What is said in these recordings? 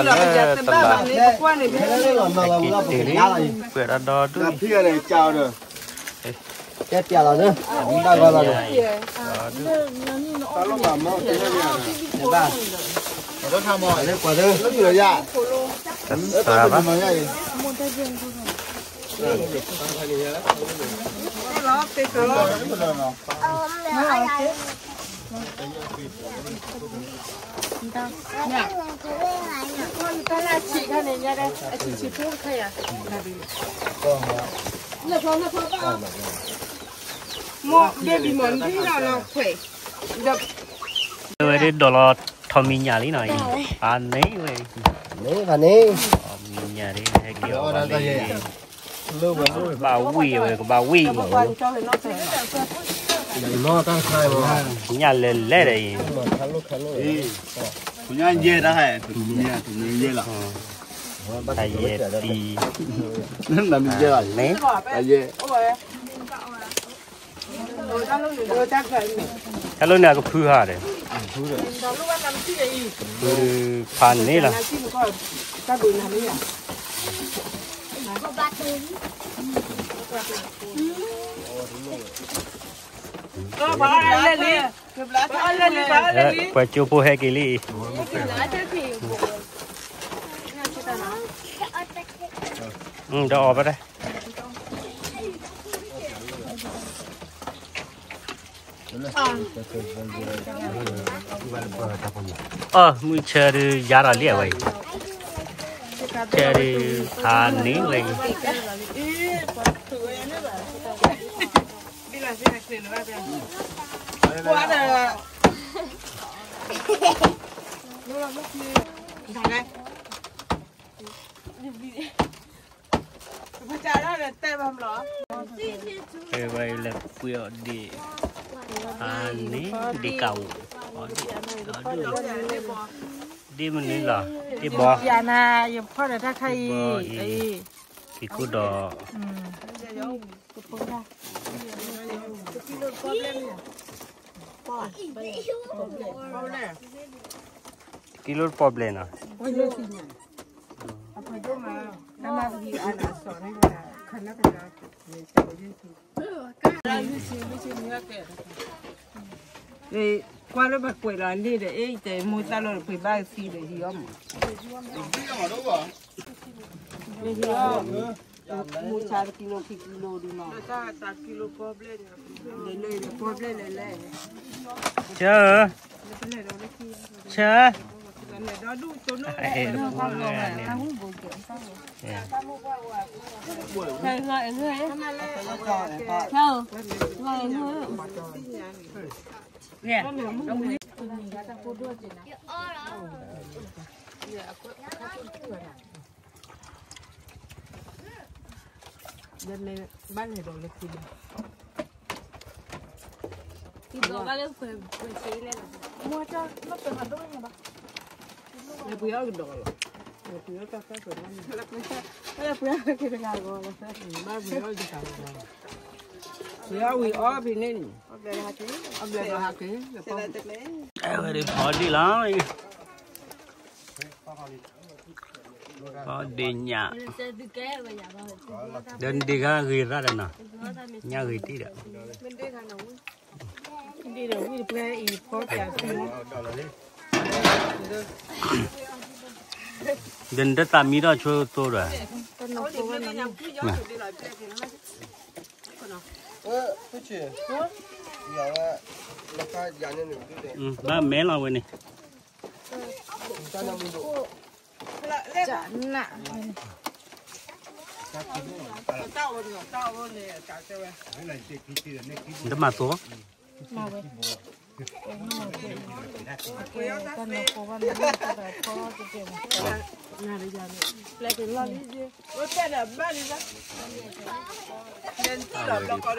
là bây giờ tầm ba bạn này qua này bữa đó đó cà phê này chào được chết chả là nữa ta gọi là ta lúc làm nó thế này ba nó tham hỏi đấy quả thứ rất nhiều dạ sao vậy ta là chị cái này nha đây chị phun thay à là thôi một đêm đi mòn đi là khỏe đập rồi đi đồ lọt thằng mình nhà lý này anh ấy vậy nấy và nấy mình nhà đi hay kiểu bà quỳ rồi bà quỳ nó ta khai mà nhà lên lên đây cũng như anh dê đó hay cũng dê là thầy đi là mình dê rồi nè là dê cái lúc nào có phư hà đấy phư phan này là quay chiếu po hay cái gì đó vào đây mình chơi đi giá là liệt vậy chơi đi thà nín vậy qua đây vậy là phiêu đi nín đi cầu đi mình đi là đi bò dạ nè giờ có để ta khai thì cứ đò kilo problem à thì qua đó bật quậy là đi để ấy để mua ta rồi quậy ba xì để gì không mua 4 kilo đi mà ta kilo problem lấy chờ chờ dân này bán này rồi thì đó vale quên xí lên mua cho nó từ hạt đôi nha bà là bây giờ đồ là bây giờ các cái là bây giờ cái cái nào rồi ba bây giờ gì cả bây giờ we all be nên ông về là hạt cái đi bỏ đi lắm có đi nhà đơn đi ra ghi ra đây nè nhà ghi tí đấy đi đâu đi play in podcast đơn đất làm gì đó cho tôi rồi ba mẹ làm vậy này chán nè đó mà số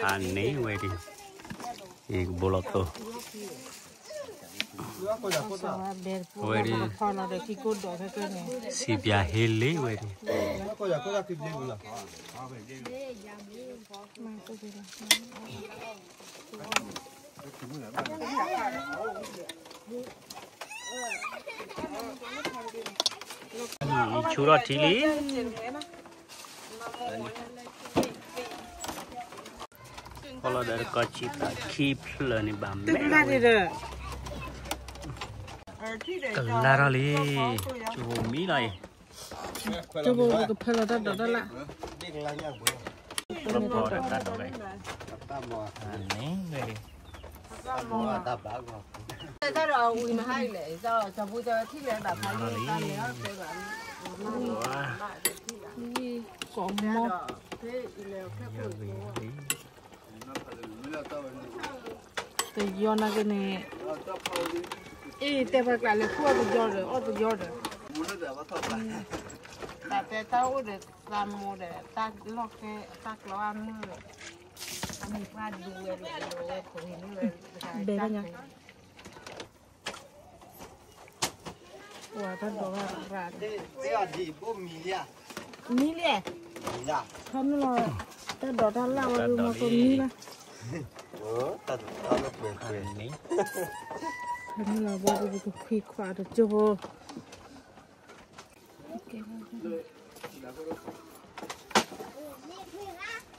anh này vậy đi thì bộ lót to vậy đi si bia hele vậy đi chú đó thì lý kalau dari kecil keep lah ni bam kelar ali coba mi lah coba ke pala dah lah berapa dah dah lagi aneh lagi cái đó uy mà hay lệ cho vui cho thích lệ bà phải đi ta nhớ cái bạn có mò từ do na cái này ê te phải lại là khua từ do rồi ở từ do rồiแต่เต้าเด็ดตามโมเดลตักล็อกแค่ตักล้อมือมีพลาดดูเลยผมเห็นเลยเบลยังว่าท่านบอกว่าร้านนี่แหละท่านรอแต่ดอกท่านเล่าว่ามาตรงนี้นะท่านนี่เราบอกว่าจะคุยขวาจะจบ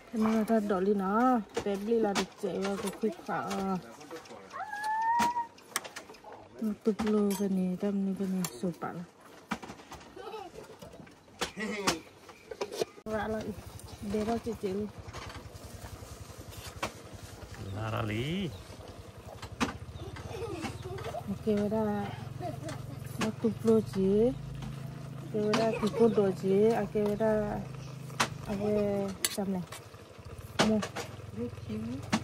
ท่านเราท่านดอกลีนะแต่ลีเราจะเจอว่าจะคุยขวาตุบโลกันนี่ทำนี่กันนี่สุปะละว่าเราเดี๋ยวเราจะเจอลาลาลีโอเคเวลาเราตุบโลจีเวลาติโกโดจีโอเคเวลาอะไรจำไหนโม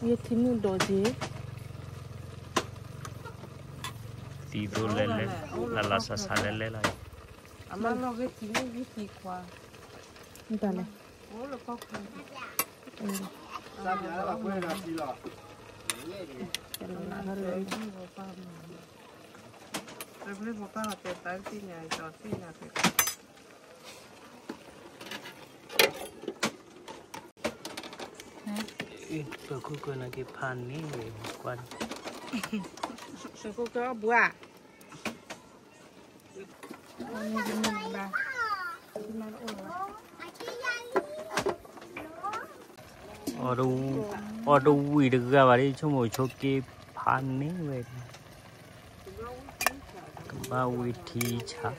ยี่ทิมโดจีตีโดเล่เล่ลาซาซาเล่เลยอามาเราก็ทิ้งวิธีกว่านี่ตาเลยโอ้เราก็คือ咱们来了，回来洗了。แต่เราละเลยที่บอกป้าเราไม่บอกป้าแต่ตายที่ไหนจอดที่ไหนตัวคู่กันนะกี่พันนี่เลยกวนตัวคู่ก็บัวอันนี้เป็นมันบ้ามันโอ้อดูวิดกันวันนี้ชั่วโมงชั่วกี่พันนี่เลยมาวิธีชัก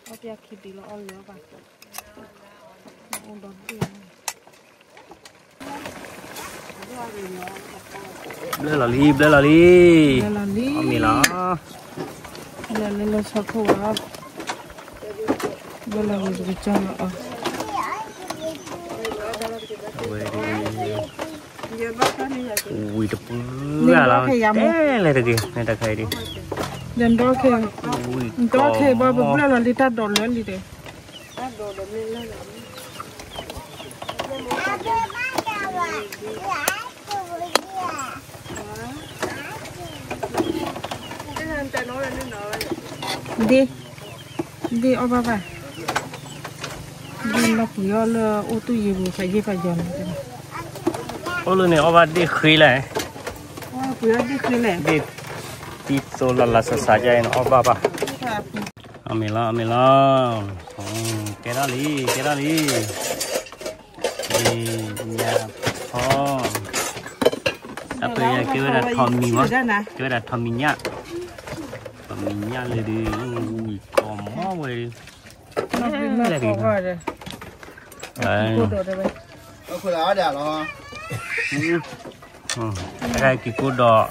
เอาไปคิดดีแล้วเอาเหลือป่ะเอาดอกเบี้ยเบลลี่มีละเราสักหัวเบลลี่จะจังอ่ะวิดปื้ออะไรเลยตะกี้นี่ตะไคร้ดิยันดอกเคบ่บ่เบลลี่ตัดดอกเลยดิดีเอาไปดีนักเยอะเลยโอ้ตู้ยีบุใส่ยีไปยันโอ้ลูกเนี่ยเอาไปดีคุยเลยเพื่อดีคุยเลยดีตีโซลาซาซาใจเนาะเอาไปเอาไม่ละเกล้าลีดีเนี่ยพอแต่เพื่อนเกี่ยวกับทอมมี่มั้งเกี่ยวกับทอมมี่เนี่ยเลยดิมีกอมม้อเลยเลยดิเอาคนละเดี๋ยวรออะไรกี่กูดอก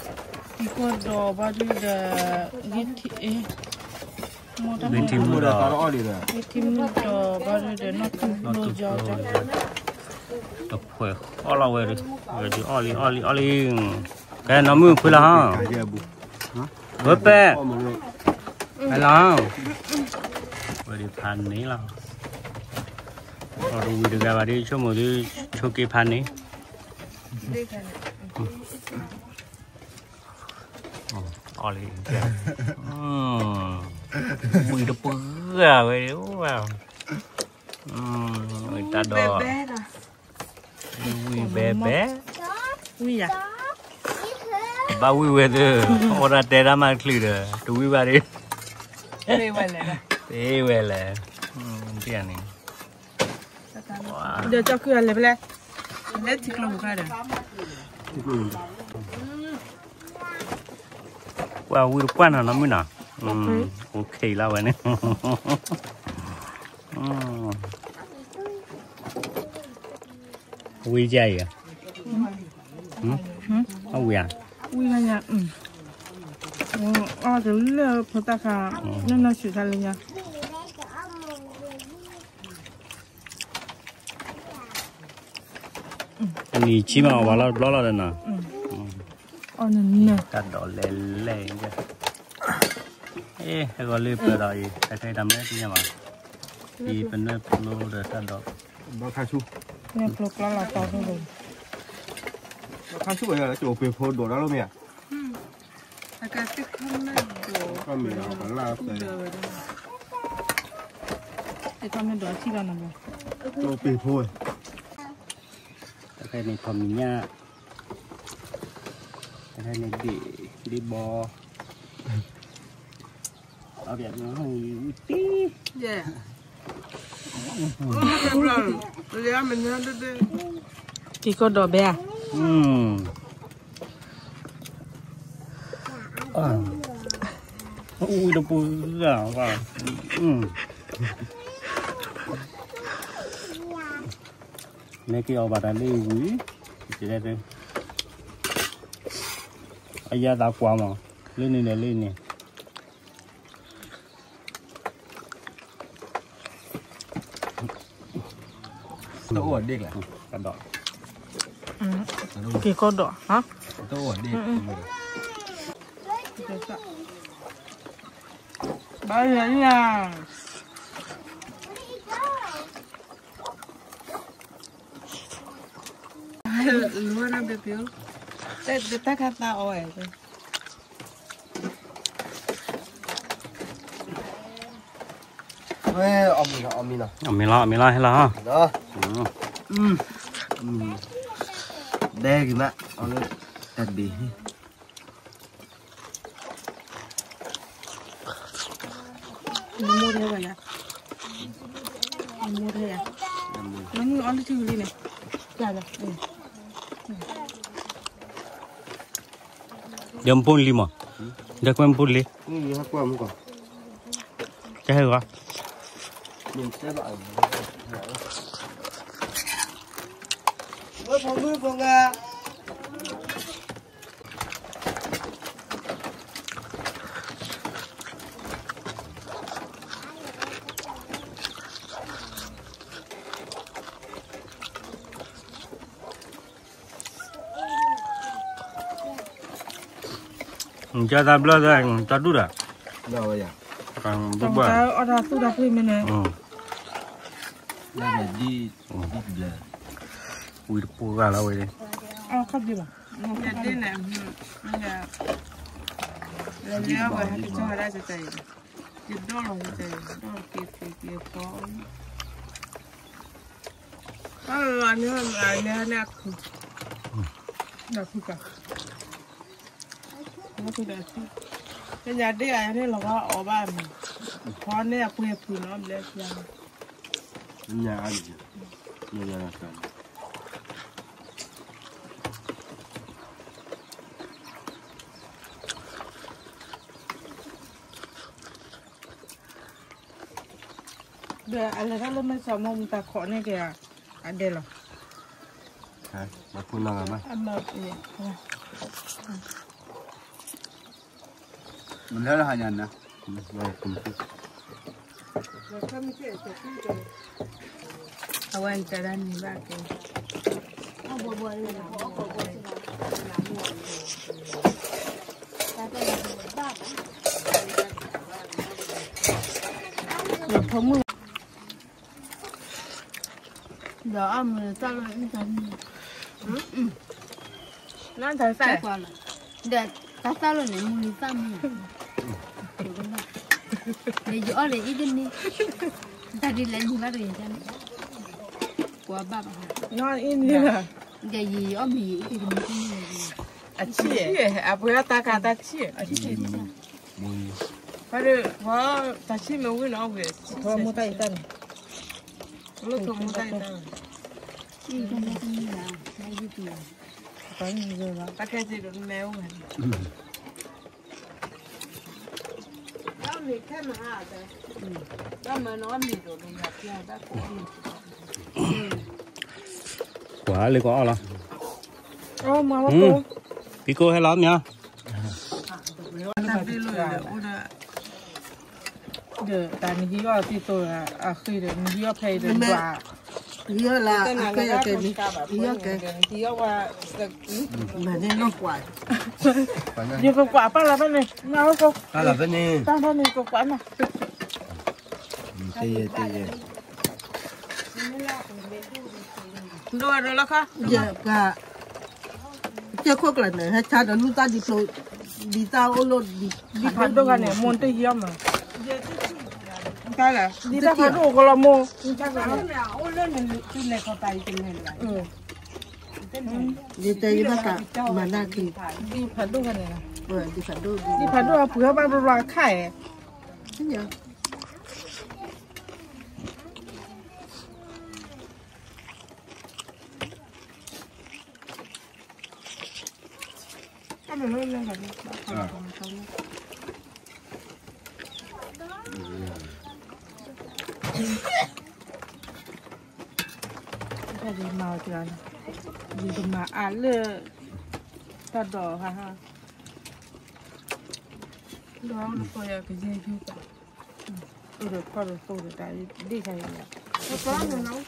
บ้านดูเด็กวิธีมูดอกบ้านดูเด็กนักมูจอจ้ะตบหัวอ้อเราเว้ยดิอ้อลีแกน้ำมือคุยละฮะเฮ้ยเป๊ะไปแล้ววันนี้พันนี้แล้วเราดูวิดีโอวันนี้ชั่วโมงที่โชว์กี่พันนี้ oli mùi nó bừa vậy đúng không người ta đò mùi bé bé Ui à. ba mùi về từ ora tera mà khử được tụi mùi ba đi Đây vậy này. thế về là tiền này Giờ cho cửa lại lại. Lấy thịt lồng ra đây. wow mùi quan là nó mới nào ok là vậy nè Ui dày à? Ui à? Ui là nha. Cái là phật ta cả nên là xử ra lên nha. Anh đi chim mà vào lo lo đây nè. Nè. Cắt đỏ lè lè chứ. Ê, cái gọi lưỡi bờ đỏ gì? Cái đầm đấy chứ mà. Đi bên nơi lô để cắt đỏ. Bao khai su. Nè, plok là to hơn. Khai su bây giờ là chỗ về phô đổ đó luôn mẹ. Cái tích không này đổ. Con mình vẫn là cái con mình đổ chi vào nào rồi. chỗ về phô. Cái này thầm mình nha. Cái này đi bò. Ở Việt nó hơi tí. Yeah. Chỉ có đỏ bè. Ui đâu bự à vào. Này kia bà ta lấy quý chỉ đây đây. Ai da đào quả mà lên nè. Tôi ổn định lại. Cắt đỏ. Chỉ có đỏ hả? Tôi ổn định. Bao giờ nha. Luôn ăn được phiếu. Để ta cắt tao ơi. Ê, ông mình nào. Mình lo hay là Đó. Đây kìa mẹ, ông ấy đặt bì. Mua thế vậy à? Mua thế à? Nó mua ăn thứ gì này? Dạ rồi. Jam pun 5. Dah kau pun 5. Ini aku am kok. Cái hay quá. Mình sẽ bảo. Mưa phong à. Cho ta bela dah, ta tu dah. Đâu vậy? Kang Trong buat. ta ở đây tôi đã quên mình này. Đây là đi bờ. Ui, pua gà lâu vậy. Khắp đi bà. Cái đây này là leo vào cái chỗ ra cho thầy. Cái đó là thầy, đó cái có. Nè. Đã phụ cả. Nó tôi đã phụ. Cái nhà đây ai này là ở ba mình. Con này phụ nó lấy ra. Nhà ăn gì? Nhà là sao? Để anh kalau macam mau minta kok ni kaya ada lah. Hả? Mà phun nào mà? Amma ni. Mình thấy là hai nhân nè. Rồi cùng chút. Awan jalan ni bah ke. Không mưa. Giờ mình ta lên chân. Nó thấy phải. Để ta sao rồi này mua pha mì để gió để ít đi ta đi lên ba rồi cha qua ba ngon in đi là cái gì ở mì thì mình không mua gì à bữa ta cả ta chi phải được có ta chi mà vui nó về thôi mua tay tân lúc tôi mua tay tân cái này cũng là cái gì thì có nhiều rồi đó ta cái gì được méo này đó mì cái mà hả đó mà nó mì rồi mình gặp nhau đã có quả lấy quả là mà cô pico hay lắm nha giờ tại mình đi vào thì tôi à khi được mình đi vào phải được quả Ý là cái đi. Ý cái. đi vào Mà nên nó quả. nhiều cái quả bao là bên này nào không Đó là bên này. tăng bên này có quả nào Tì. rồi rồi là khác Giờ cả. Chưa có lần này hay cha đã lúc ta đi thôi. Đi tao ô lô đi phản đồ cái này muốn tới hiếm mà cái là đi ra phản đồ có là mua chắc là ô lên này này có tay trên này đi tới bác cả mà na thì đi phản đồ cái này đi phản đô đi phản đồ bữa ba đồ khai thế nhỉ cái này lên lên cái gì màu chưa gì mà ăn lơ ta đỏ ha đó nó coi cái gì chứ được qua được tôi được tại đi cái này nó có nó nấu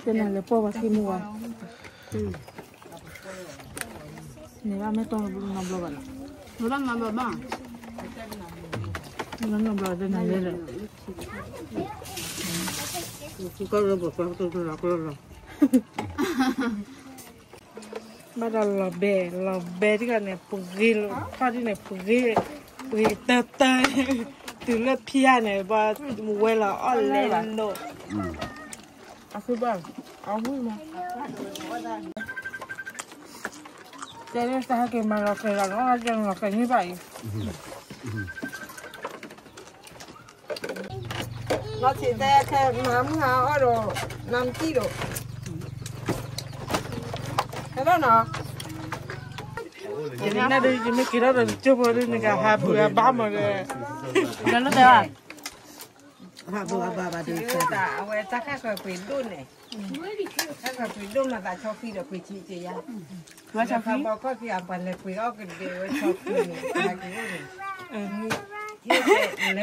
cái này là po và kim mua này ba mấy con nó nằm lâu rồi nó làm mà bà nó nằm lâu đây này rồi có rồi một con tôi là có rồi bắt đầu là bè cái này pugil phát đi này pugil tơ tơ từ lớp pia này và mua là Orlando à cứ bảo áo vui mà cái này sao cái mà nó là cái như vậy nó chỉ để cái nắm hào rồi 5 kg cái đó nè cái này đây chỉ mấy cái đó rồi chưa bao giờ cái hạt bữa ba mà cái nó đâu à ha bà đi ta ở ta khác cái quỷ đun này khác cái quỷ đun là ta cho phi được quỷ chị ya nó cho phi bao có cái ăn là quỷ ở cái đều cho phi này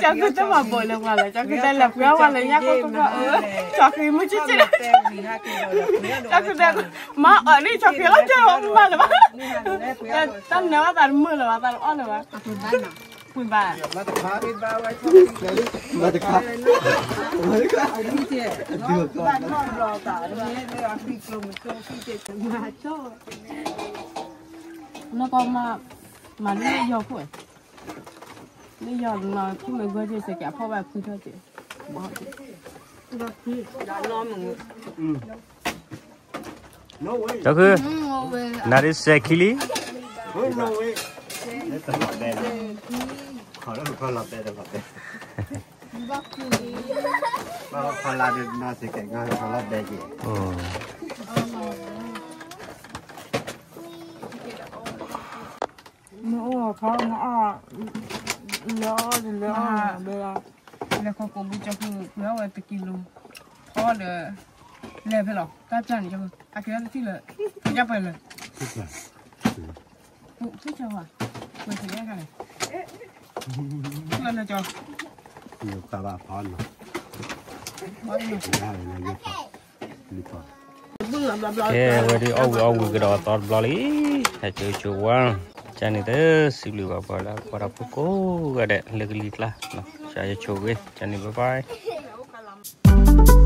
chắc cứ chắc mà bồi là chắc cứ đây là quỷ qua là nhá có chắc khi mới chết chắc cứ đây mà ở đây chắc khi lắm chứ không mà là bác tao nếu mà bạn mưa là bạn ăn là bác quỳ bà Mà được khắp. Được bạn ngon rồi cả nó phi cơ mình cơ phi chết mà cho nó còn mà lý do của lý do là khi mình vừa chơi sẽ cả phô bạc thôi chị bỏ chị đã lo mình cháu cứ nari xe kili Họ đã có lọt đây được lọt đây. Họ là được nó sẽ cảnh ngang họ lọt đây gì. nó khó nó lo bây giờ là con cũng bị cho cứ nó là tự kilo khó để lên phải lọc ta chọn cho à cái là thích là cái chấp phải là thích cho à mình phải nghe cái này lên cho Nhiều cả bà phòn mà. Okay, vừa đi âu cái đó tọt bò lý, hay chơi chơi quăng, cho nên thế xíu lửa vào là qua đập phố cái đẹp, lấy cái lít là, chơi chơi cái, cho nên bye bye. Bye.